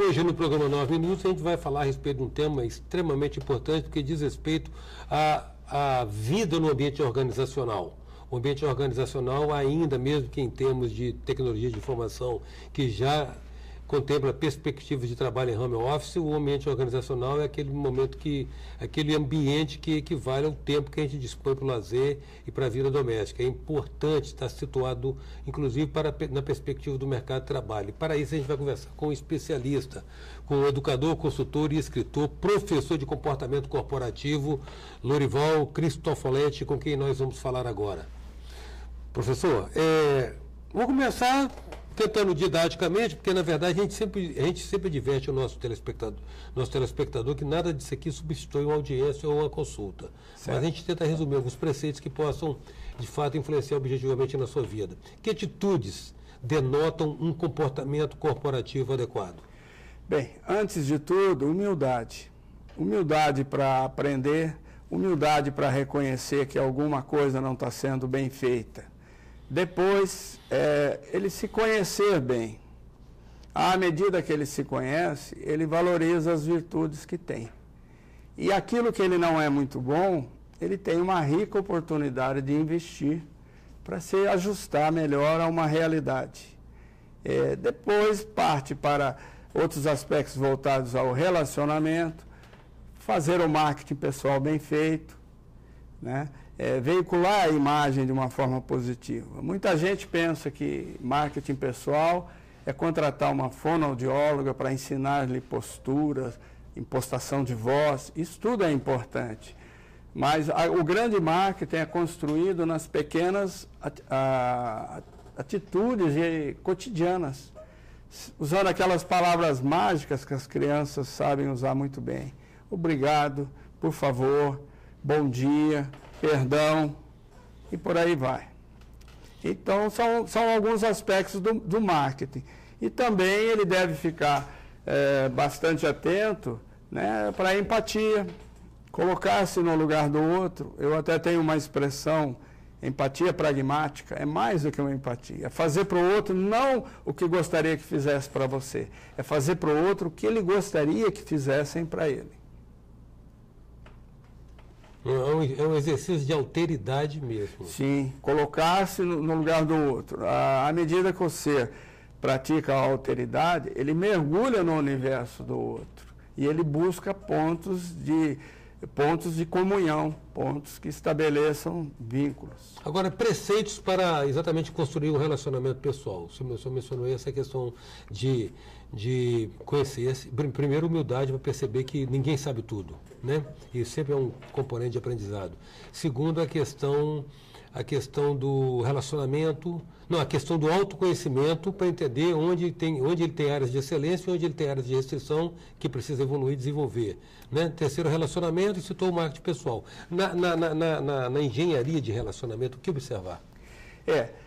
Hoje, no programa 9 Minutos, a gente vai falar a respeito de um tema extremamente importante, porque diz respeito à vida no ambiente organizacional. O ambiente organizacional, ainda mesmo que em termos de tecnologia de informação, que já contempla perspectivas de trabalho em home office, o ambiente organizacional é aquele momento aquele ambiente que equivale ao tempo que a gente dispõe para o lazer e para a vida doméstica. É importante estar situado, inclusive, na perspectiva do mercado de trabalho. E para isso a gente vai conversar com um especialista, com um educador, consultor e escritor, professor de comportamento corporativo, Lorival Cristofoletti, com quem nós vamos falar agora. Professor, vou começar tentando didaticamente, porque na verdade a gente sempre adverte o nosso telespectador que nada disso aqui substitui uma audiência ou uma consulta. Certo. Mas a gente tenta resumir alguns preceitos que possam, de fato, influenciar objetivamente na sua vida. Que atitudes denotam um comportamento corporativo adequado? Bem, antes de tudo, humildade. Humildade para aprender, humildade para reconhecer que alguma coisa não está sendo bem feita. Depois, ele se conhecer bem. À medida que ele se conhece, ele valoriza as virtudes que tem. E aquilo que ele não é muito bom, ele tem uma rica oportunidade de investir para se ajustar melhor a uma realidade. Depois, parte para outros aspectos voltados ao relacionamento, fazer o marketing pessoal bem feito, né? Veicular a imagem de uma forma positiva. Muita gente pensa que marketing pessoal é contratar uma fonoaudióloga para ensinar-lhe posturas, impostação de voz. Isso tudo é importante. Mas o grande marketing é construído nas pequenas atitudes cotidianas, usando aquelas palavras mágicas que as crianças sabem usar muito bem. Obrigado, por favor, bom dia, perdão, e por aí vai. Então, são alguns aspectos do marketing. E também ele deve ficar bastante atento, né, para a empatia, colocar-se no lugar do outro. Eu até tenho uma expressão, empatia pragmática, é mais do que uma empatia. É fazer para o outro não o que gostaria que fizesse para você, é fazer para o outro o que ele gostaria que fizessem para ele. É um exercício de alteridade mesmo. Sim, colocar-se no lugar do outro. À medida que você pratica a alteridade, ele mergulha no universo do outro e ele busca pontos de comunhão, pontos que estabeleçam vínculos. Agora, preceitos para exatamente construir um relacionamento pessoal. O senhor mencionou essa questão de conhecer-se. Primeiro, humildade para perceber que ninguém sabe tudo, né? Isso sempre é um componente de aprendizado. Segundo, a questão do relacionamento, a questão do autoconhecimento para entender onde ele tem áreas de excelência e onde ele tem áreas de restrição que precisa evoluir e desenvolver, né? Terceiro, relacionamento, e citou o marketing pessoal. Na engenharia de relacionamento, o que observar?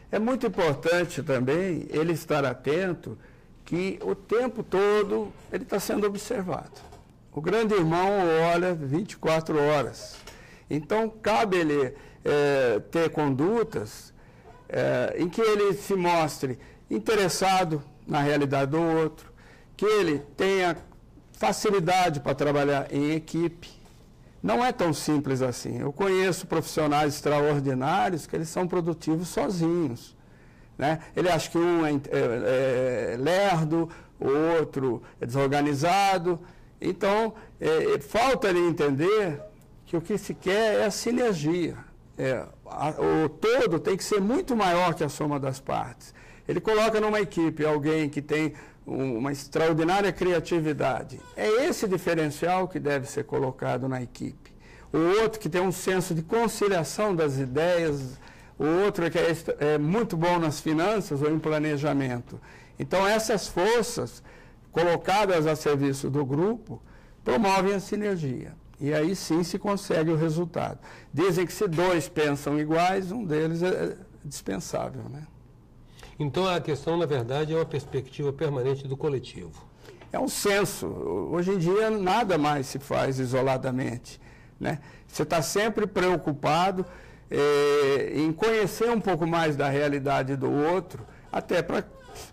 É muito importante também ele estar atento que o tempo todo ele está sendo observado. O grande irmão olha 24 horas. Então, cabe ele ter condutas em que ele se mostre interessado na realidade do outro, que ele tenha facilidade para trabalhar em equipe. Não é tão simples assim. Eu conheço profissionais extraordinários que eles são produtivos sozinhos, né? Ele acha que um é lerdo, o outro é desorganizado. Então, falta ele entender que o que se quer é a sinergia. O todo tem que ser muito maior que a soma das partes. Ele coloca numa equipe alguém que tem uma extraordinária criatividade. É esse diferencial que deve ser colocado na equipe. O outro que tem um senso de conciliação das ideias, o outro que é muito bom nas finanças ou em planejamento. Então, essas forças colocadas a serviço do grupo promovem a sinergia. E aí sim se consegue o resultado. Dizem que se dois pensam iguais, um deles é dispensável, né? Então, a questão, na verdade, é uma perspectiva permanente do coletivo. É um senso. Hoje em dia, nada mais se faz isoladamente, né? Você está sempre preocupado em conhecer um pouco mais da realidade do outro, até para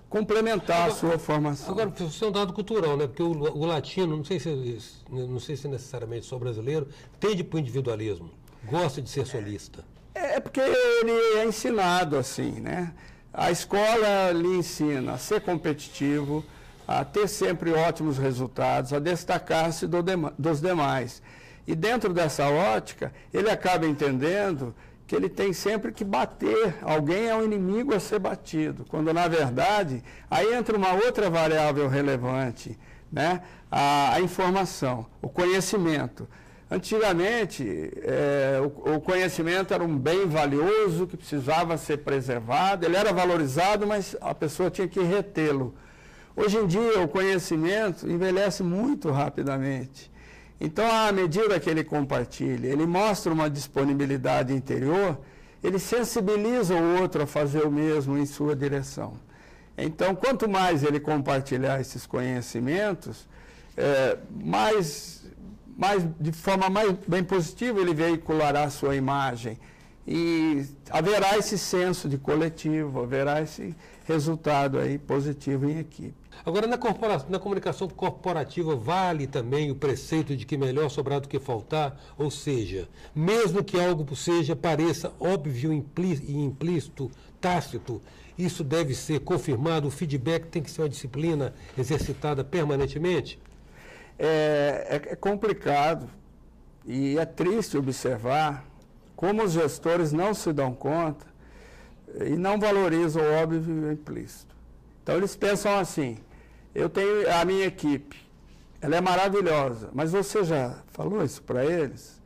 complementar a sua formação. Agora, isso é um dado cultural, né? Porque o latino, não sei se necessariamente só brasileiro, tende para o individualismo, gosta de ser solista. É porque ele é ensinado assim, né? A escola lhe ensina a ser competitivo, a ter sempre ótimos resultados, a destacar-se dos demais. E dentro dessa ótica, ele acaba entendendo que ele tem sempre que bater, alguém é um inimigo a ser batido, quando na verdade, aí entra uma outra variável relevante, né? A informação, o conhecimento. Antigamente, o conhecimento era um bem valioso que precisava ser preservado, ele era valorizado, mas a pessoa tinha que retê-lo. Hoje em dia, o conhecimento envelhece muito rapidamente. Então, à medida que ele compartilha, ele mostra uma disponibilidade interior, ele sensibiliza o outro a fazer o mesmo em sua direção. Então, quanto mais ele compartilhar esses conhecimentos, de forma mais bem positiva ele veiculará a sua imagem e haverá esse senso de coletivo, haverá esse resultado aí positivo em equipe. Agora, na comunicação corporativa, vale também o preceito de que melhor sobrar do que faltar? Ou seja, mesmo que algo pareça óbvio e implícito, tácito, isso deve ser confirmado, o feedback tem que ser uma disciplina exercitada permanentemente? É complicado e é triste observar como os gestores não se dão conta e não valorizam o óbvio e o implícito. Então, eles pensam assim, eu tenho a minha equipe, ela é maravilhosa, mas você já falou isso para eles?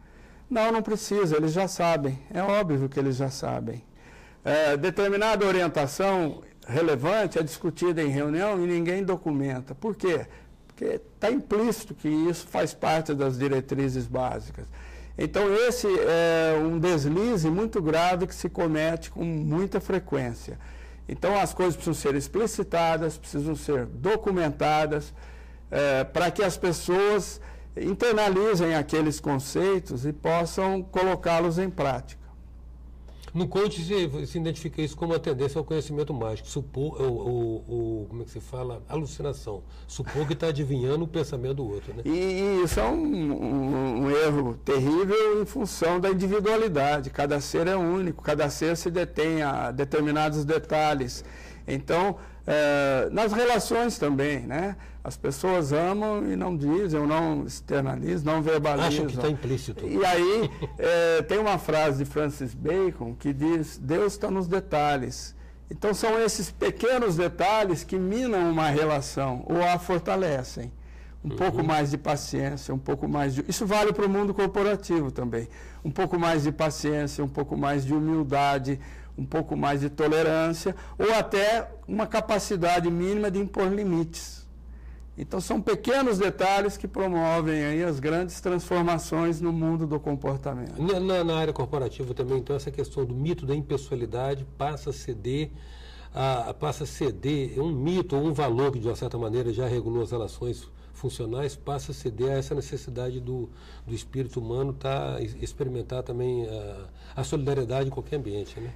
Não, não precisa, eles já sabem, é óbvio que eles já sabem. Determinada orientação relevante é discutida em reunião e ninguém documenta. Por quê? Porque está implícito que isso faz parte das diretrizes básicas. Então, esse é um deslize muito grave que se comete com muita frequência. Então, as coisas precisam ser explicitadas, precisam ser documentadas, para que as pessoas internalizem aqueles conceitos e possam colocá-los em prática. No coaching se identifica isso como uma tendência ao conhecimento mágico, como é que se fala? Alucinação. Supor que está adivinhando o pensamento do outro, né? E isso é um erro terrível em função da individualidade. Cada ser é único, cada ser se detém a determinados detalhes. Então, nas relações também, né? As pessoas amam e não dizem, ou não externalizam, não verbalizam. Acham que está implícito. E aí, tem uma frase de Francis Bacon que diz, Deus está nos detalhes. Então, são esses pequenos detalhes que minam uma relação ou a fortalecem. Um pouco mais de paciência, um pouco mais de... Isso vale para o mundo corporativo também. Um pouco mais de paciência, um pouco mais de humildade, um pouco mais de tolerância, ou até uma capacidade mínima de impor limites. Então, são pequenos detalhes que promovem aí as grandes transformações no mundo do comportamento. Na área corporativa também, então, essa questão do mito da impessoalidade passa a ceder um mito ou um valor que, de uma certa maneira, já regulou as relações funcionais, passa a ceder a essa necessidade do espírito humano experimentar também a solidariedade em qualquer ambiente, né?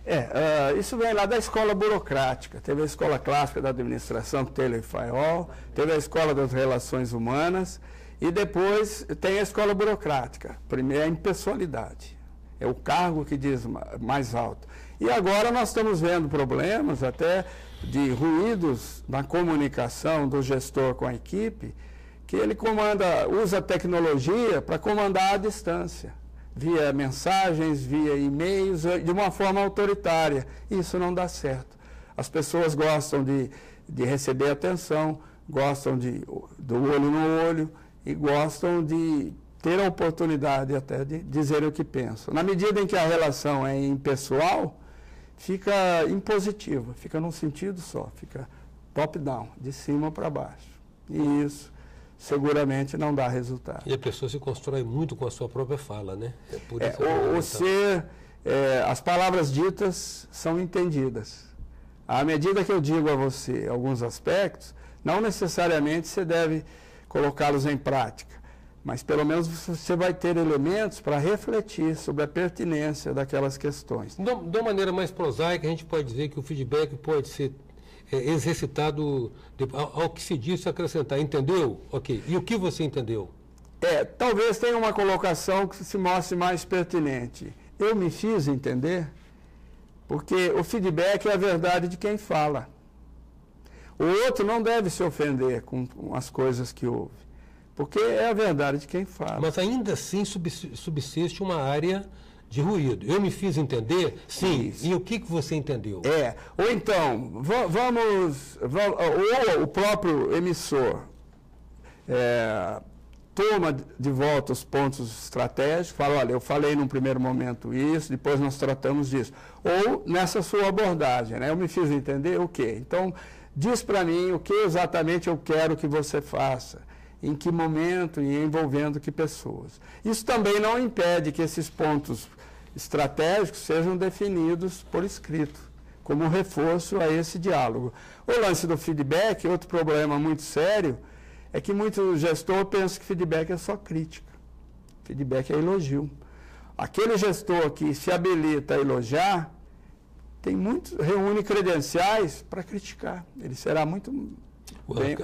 Isso vem lá da escola burocrática. Teve a escola clássica da administração, Taylor e Fayol, teve a escola das relações humanas e depois tem a escola burocrática. Primeiro, a impessoalidade. É o cargo que diz mais alto. E agora nós estamos vendo problemas até de ruídos na comunicação do gestor com a equipe, que ele usa a tecnologia para comandar à distância, via mensagens, via e-mails, de uma forma autoritária. Isso não dá certo. As pessoas gostam de receber atenção, gostam do olho no olho e gostam de ter a oportunidade até de dizer o que pensam. Na medida em que a relação é impessoal, fica impositiva, fica num sentido só, fica top-down, de cima para baixo. E isso seguramente não dá resultado. E a pessoa se constrói muito com a sua própria fala, né? As palavras ditas são entendidas. À medida que eu digo a você alguns aspectos, não necessariamente você deve colocá-los em prática, mas pelo menos você vai ter elementos para refletir sobre a pertinência daquelas questões. De uma maneira mais prosaica, a gente pode dizer que o feedback pode ser exercitado ao que se disse acrescentar. Entendeu? Ok. E o que você entendeu? Talvez tenha uma colocação que se mostre mais pertinente. Eu me fiz entender, porque o feedback é a verdade de quem fala. O outro não deve se ofender com as coisas que ouve, porque é a verdade de quem fala. Mas ainda assim subsiste uma área de ruído. Eu me fiz entender? Sim. Isso. E o que você entendeu? Ou então, ou o próprio emissor toma de volta os pontos estratégicos, fala, olha, eu falei num primeiro momento isso, depois nós tratamos disso. Ou nessa sua abordagem, né? Eu me fiz entender o quê? Então, diz para mim o que exatamente eu quero que você faça, em que momento e envolvendo que pessoas. Isso também não impede que esses pontos estratégicos sejam definidos por escrito, como um reforço a esse diálogo. O lance do feedback, outro problema muito sério, é que muito gestor pensa que feedback é só crítica. Feedback é elogio. Aquele gestor que se habilita a elogiar, reúne credenciais para criticar. Ele será muito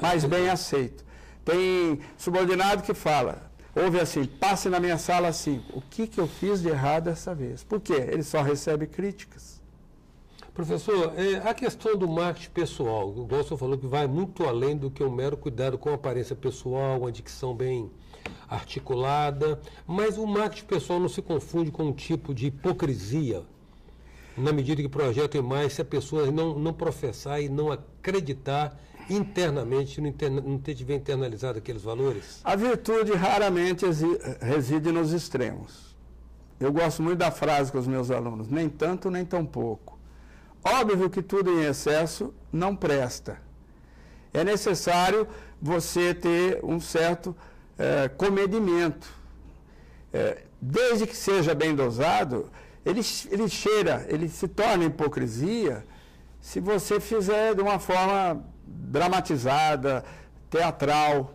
mais bem aceito. Tem subordinado que fala, ouve assim, passe na minha sala 5. O que eu fiz de errado dessa vez? Por quê? Ele só recebe críticas. Professor, a questão do marketing pessoal, o Wilson falou que vai muito além do que um mero cuidado com a aparência pessoal, uma dicção bem articulada, mas o marketing pessoal não se confunde com um tipo de hipocrisia, na medida que projeta mais se a pessoa não professar e não acreditar internamente, não tiver internalizado aqueles valores? A virtude raramente reside nos extremos. Eu gosto muito da frase com os meus alunos, nem tanto nem tão pouco. Óbvio que tudo em excesso não presta. É necessário você ter um certo comedimento. Desde que seja bem dosado, ele se torna hipocrisia se você fizer de uma forma dramatizada, teatral.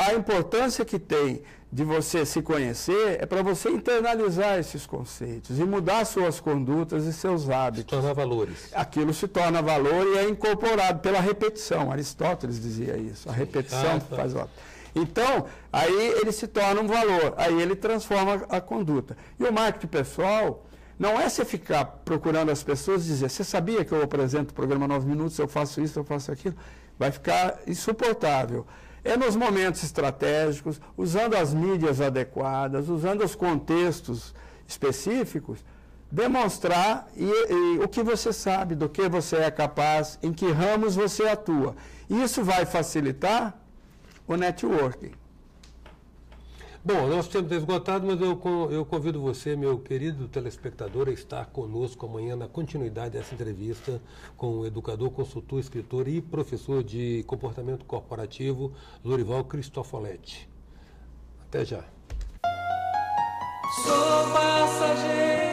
A importância que tem de você se conhecer é para você internalizar esses conceitos e mudar suas condutas e seus hábitos. Se tornar valores. Aquilo se torna valor e é incorporado pela repetição. Aristóteles dizia isso. A repetição faz o. Então, aí ele se torna um valor, aí ele transforma a conduta. E o marketing pessoal não é você ficar procurando as pessoas e dizer, você sabia que eu apresento o programa 9 minutos, eu faço isso, eu faço aquilo? Vai ficar insuportável. É nos momentos estratégicos, usando as mídias adequadas, usando os contextos específicos, demonstrar o que você sabe, do que você é capaz, em que ramos você atua. Isso vai facilitar o networking. Bom, nosso tempo está esgotado, mas eu convido você, meu querido telespectador, a estar conosco amanhã na continuidade dessa entrevista com o educador, consultor, escritor e professor de comportamento corporativo, Lorival Cristofoletti. Até já. Sou passageiro.